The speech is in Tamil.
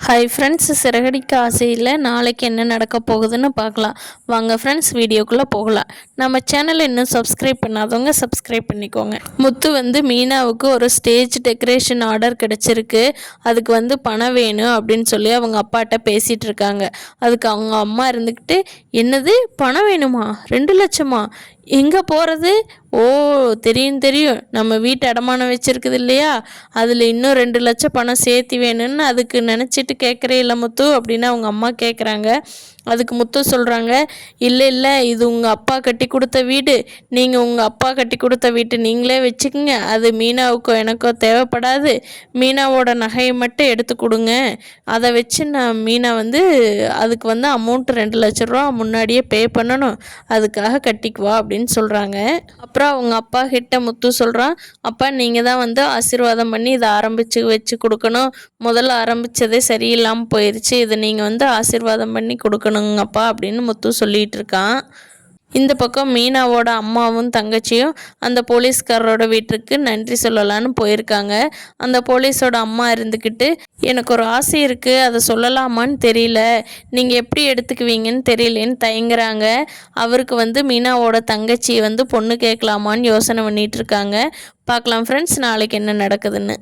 ஹாய் ஃப்ரெண்ட்ஸ், சிறகடிக்க ஆசையில் நாளைக்கு என்ன நடக்க போகுதுன்னு பார்க்கலாம் வாங்க ஃப்ரெண்ட்ஸ். வீடியோக்குள்ளே போகலாம். நம்ம சேனலை இன்னும் சப்ஸ்கிரைப் பண்ணாதவங்க சப்ஸ்கிரைப் பண்ணிக்கோங்க. முத்து மீனாவுக்கு ஒரு ஸ்டேஜ் டெக்கரேஷன் ஆர்டர் கிடச்சிருக்கு. அதுக்கு பணம் வேணும் அப்படின்னு சொல்லி அவங்க அப்பாட்ட பேசிகிட்டு இருக்காங்க. அதுக்கு அவங்க அம்மா இருந்துக்கிட்டு, என்னது பணம் வேணுமா? 2 லட்சமா? எங்கே போகிறது? ஓ, தெரியும் தெரியும், நம்ம வீட்டு அடமானம் வச்சுருக்குது இல்லையா, அதில் இன்னும் 2 லட்சம் பணம் சேர்த்து வேணும்னு அதுக்கு நினச்சிட்டு கேட்குறே இல்லை முத்து அப்படின்னு அவங்க அம்மா கேட்குறாங்க. அதுக்கு முத்து சொல்கிறாங்க, இல்லை இல்லை, இது உங்கள் அப்பா கட்டி கொடுத்த வீடு, நீங்கள் உங்கள் அப்பா கட்டி கொடுத்த வீட்டு நீங்களே வச்சுக்கோங்க, அது மீனாவுக்கோ எனக்கோ தேவைப்படாது, மீனாவோட நகையை மட்டும் எடுத்து கொடுங்க, அதை வச்சு நான் மீனா அதுக்கு அமௌண்ட் 2 லட்ச ரூபா முன்னாடியே பே பண்ணணும், அதுக்காக கட்டிக்குவா அப்படின்னு சொல்கிறாங்க. அப்புறம் அவங்க அப்பா கிட்ட முத்து சொல்கிறான், அப்பா நீங்கள் தான் ஆசீர்வாதம் பண்ணி இதை ஆரம்பித்து வச்சு கொடுக்கணும், முதல்ல ஆரம்பித்ததே சரியில்லாமல் போயிடுச்சு, இதை நீங்கள் ஆசீர்வாதம் பண்ணி கொடுக்கணுங்கப்பா அப்படின்னு முத்து சொல்லிகிட்டு இருக்கான். இந்த பக்கம் மீனாவோட அம்மாவும் தங்கச்சியும் அந்த போலீஸ்காரரோட வீட்டுக்கு நன்றி சொல்லலான்னு போயிருக்காங்க. அந்த போலீஸோட அம்மா இருந்துக்கிட்டு, எனக்கு ஒரு ஆசை இருக்குது, அதை சொல்லலாமான்னு தெரியல, நீங்கள் எப்படி எடுத்துக்குவீங்கன்னு தெரியலேன்னு தயங்குறாங்க. அவருக்கு மீனாவோட தங்கச்சி பொண்ணு கேட்கலாமான்னு யோசனை பண்ணிகிட்டு இருக்காங்க. பார்க்கலாம் ஃப்ரெண்ட்ஸ், நாளைக்கு என்ன நடக்குதுன்னு.